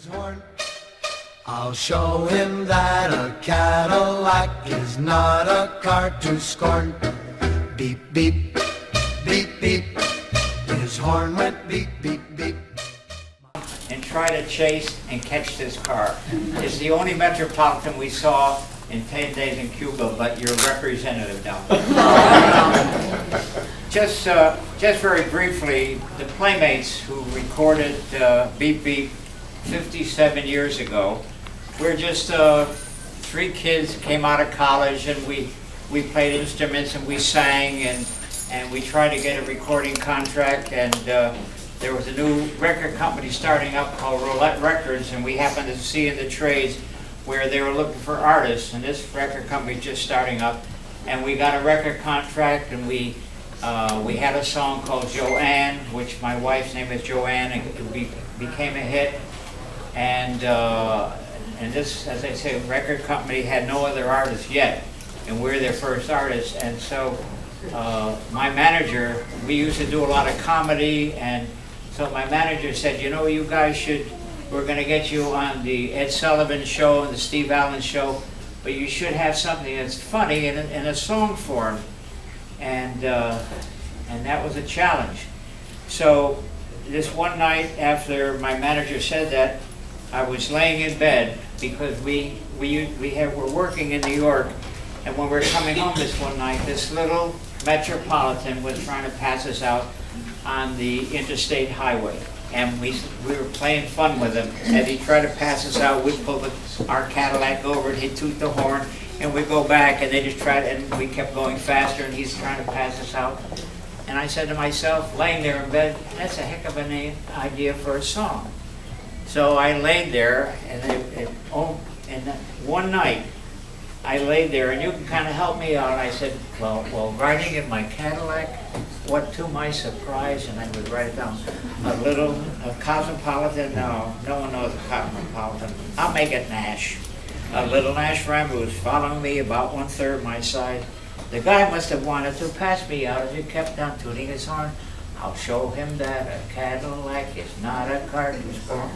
horn. I'll show him that a Cadillac is not a car to scorn. Beep, beep, beep, beep. His horn went beep, beep, beep. And try to chase and catch this car. It's the only Metropolitan we saw in 10 days in Cuba, but your representative down there. Just very briefly, the Playmates who recorded Beep Beep 57 years ago, we're just three kids came out of college, and we played instruments and we sang, and we tried to get a recording contract, and there was a new record company starting up called Roulette Records, and we happened to see in the trades where they were looking for artists, and this record company was just starting up, and we got a record contract, and we had a song called Joanne, which my wife's name is Joanne, and it became a hit, and this, as I say, record company had no other artists yet, and we're their first artists, and so my manager, we used to do a lot of comedy, and so my manager said, you know, you guys we're going to get you on the Ed Sullivan Show and the Steve Allen Show, but you should have something that's funny in a song form. And that was a challenge. So this one night after my manager said that, I was laying in bed because we're working in New York, and when we were coming home this one night, this little Metropolitan was trying to pass us out on the interstate highway. And we were playing fun with him. As he tried to pass us out, we'd pull our Cadillac over, and he'd toot the horn, and we'd go back, and they just tried, and we kept going faster, and he's trying to pass us out. And I said to myself, laying there in bed, that's a heck of an idea for a song. So I laid there, and one night, I laid there, and you can kind of help me out. I said, well, riding in my Cadillac, what to my surprise, and I would write it down, a cosmopolitan, no one knows a cosmopolitan, I'll make it Nash. A little Nash Rambo was following me about 1/3 my size. The guy must have wanted to pass me out as he kept on tooting his horn. I'll show him that a Cadillac is not a car to scorn.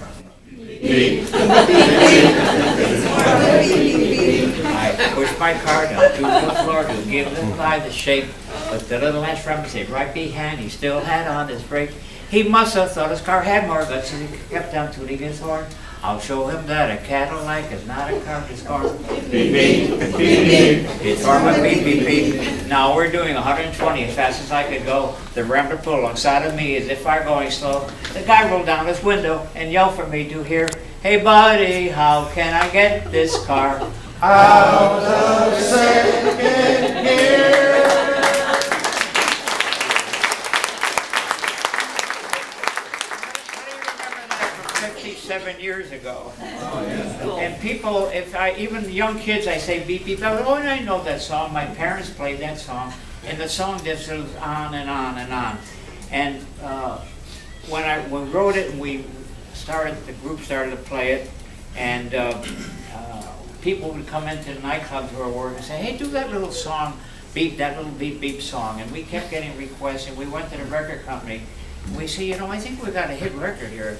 I pushed my car down to the floor to give the guy the shake, but the little Nash Rambo stayed right behind. He still had on his brake. He must have thought his car had more guts, and he kept on tooting his horn. I'll show him that a Cadillac is not a car to scorn. Beep, beep, beep, beep. It's horn with beep, beep, beep. Now we're doing 120 as fast as I could go. The Rambo pulled alongside of me as if I were going slow. The guy rolled down his window and yelled for me to hear, hey buddy, how can I get this car out of second gear? 57 years ago. Oh, yeah. And people, even young kids, I say beep beep, oh, I know that song. My parents played that song, and the song just goes on and on and on. And when we wrote it, and the group started to play it, and people would come into the nightclubs where we were and say, hey, do that little song, that little beep beep song. And we kept getting requests, and we went to the record company, and we said, you know, I think we got a hit record here.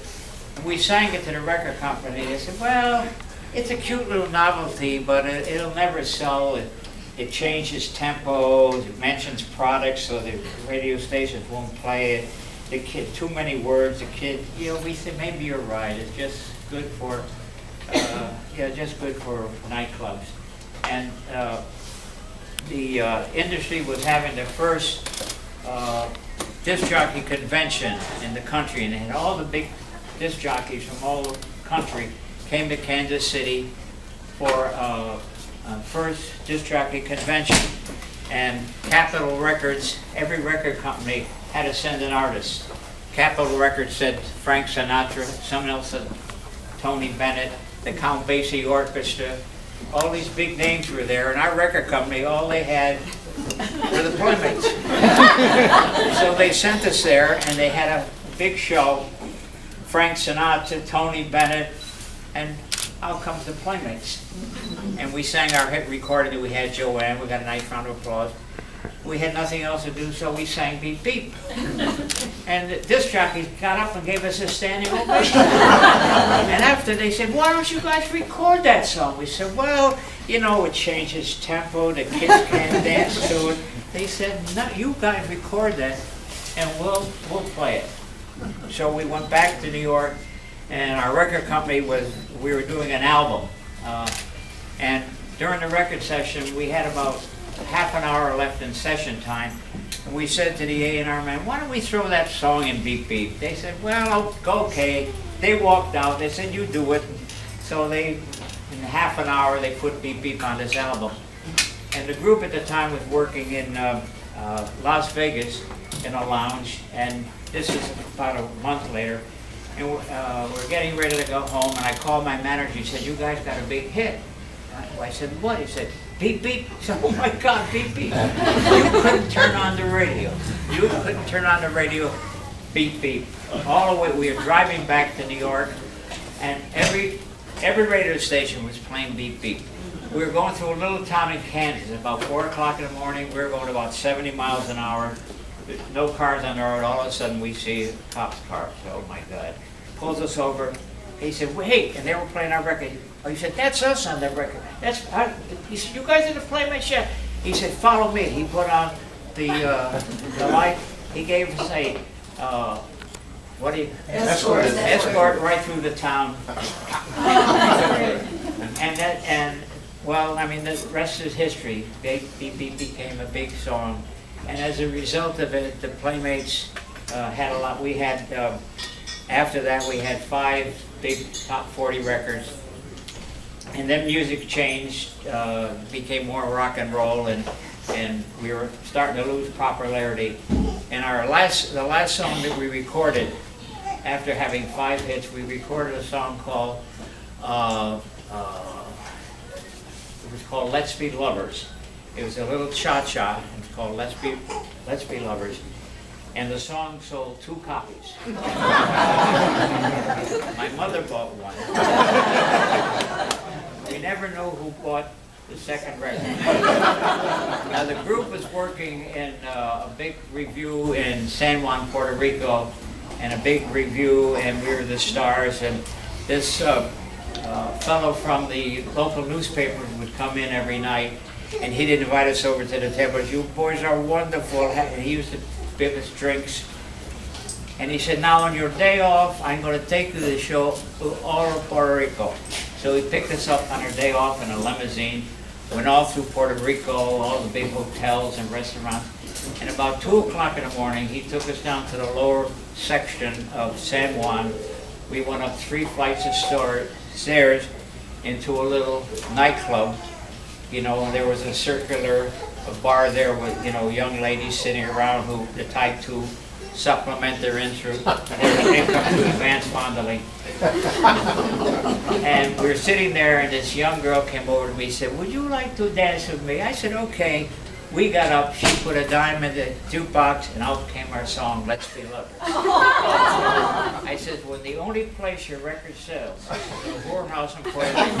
And we sang it to the record company. They said, well, it's a cute little novelty, but it'll never sell. It changes tempos, it mentions products, so the radio stations won't play it. The kid, too many words, the kid, you know, we said, maybe you're right. It's just good for, just good for nightclubs. And the industry was having the first disc jockey convention in the country, and they had all the big disc jockeys from all the country came to Kansas City for first disc jockey convention. And Capitol Records, every record company had to send an artist. Capitol Records said Frank Sinatra, someone else said Tony Bennett, the Count Basie Orchestra. All these big names were there, and our record company, all they had were the Playmates. So they sent us there, and they had a big show. Frank Sinatra, Tony Bennett, and out comes the Playmates. And we sang our hit recording that we had Joanne. We got a nice round of applause. We had nothing else to do, so we sang Beep Beep. And the disc jockeys got up and gave us a standing ovation. And that after, they said, why don't you guys record that song? We said, well, you know, it changes tempo, the kids can't dance to it. They said, no, you guys record that, and we'll play it. So we went back to New York, and our record company we were doing an album. And during the record session, we had about half an hour left in session time. And we said to the A&R man, why don't we throw that song in Beep Beep? They said, well, okay. They walked out. They said, you do it. So in half an hour, they put Beep Beep on this album. And the group at the time was working in Las Vegas in a lounge. And this is about a month later. And we're getting ready to go home. And I called my manager. He said, you guys got a big hit. I said, what? He said, Beep Beep. I said, oh my God, Beep Beep. You couldn't turn on the radio. You couldn't turn on the radio. Beep Beep. All the way, we were driving back to New York, and every radio station was playing Beep Beep. We were going through a little town in Kansas. About 4 o'clock in the morning, we were going about 70 miles an hour. There's no cars on the road. All of a sudden, we see a cop's car. Oh my God. Pulls us over. He said, wait, and they were playing our record. Oh, he said, that's us on the record. He said, you guys didn't play my shit. He said, follow me. He put on the light. He gave us a, escort right through the town. Well, I mean, the rest is history. Beep Beep became a big song. And as a result of it, the Playmates had a lot. We had, after that, we had 5 big top 40 records. And then music changed, became more rock and roll, and we were starting to lose popularity. And the last song that we recorded, after having 5 hits, we recorded a song called, it was called Let's Be Lovers. It was a little cha-cha, it was called Let's Be Lovers. And the song sold 2 copies. My mother bought one. We never know who bought the second record. Now the group was working in a big review in San Juan, Puerto Rico, and a big review, and we were the stars. And this fellow from the local newspaper would come in every night, and he'd invite us over to the table. You boys are wonderful. And he used to give us drinks. And he said, now on your day off, I'm going to take you to the show all over Puerto Rico. So he picked us up on our day off in a limousine, went all through Puerto Rico, all the big hotels and restaurants. And about 2 o'clock in the morning, he took us down to the lower section of San Juan. We went up 3 flights of stairs into a little nightclub. You know, and there was a bar there with, you know, young ladies sitting around who the type to supplement their income to advance fondling. And we were sitting there, and this young girl came over to me and said, would you like to dance with me? I said, okay. We got up, she put a dime in the jukebox, and out came our song, Let's Be Lovers. I said, well, the only place your record sells is the whorehouse in Puerto Rico.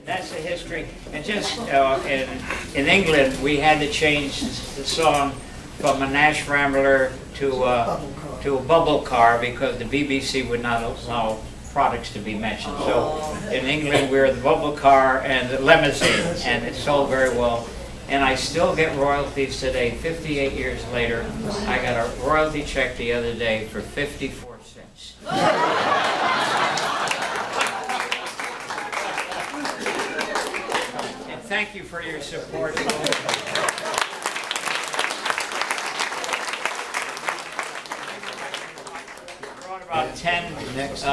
That's the history. And just in England, we had to change the song from a Nash Rambler to a bubble car because the BBC would not allow products to be mentioned. So in England, we're the bubble car and the limousine, and it sold very well. And I still get royalties today, 58 years later. I got a royalty check the other day for 54 cents. Thank you for your support. We brought about 10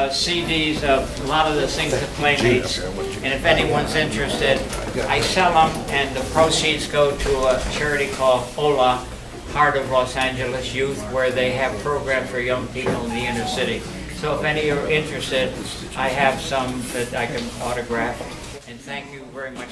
CDs of a lot of the things that Playmates. And if anyone's interested, I sell them, and the proceeds go to a charity called HOLA, Heart of Los Angeles Youth, where they have programs for young people in the inner city. So if any are interested, I have some that I can autograph. And thank you very much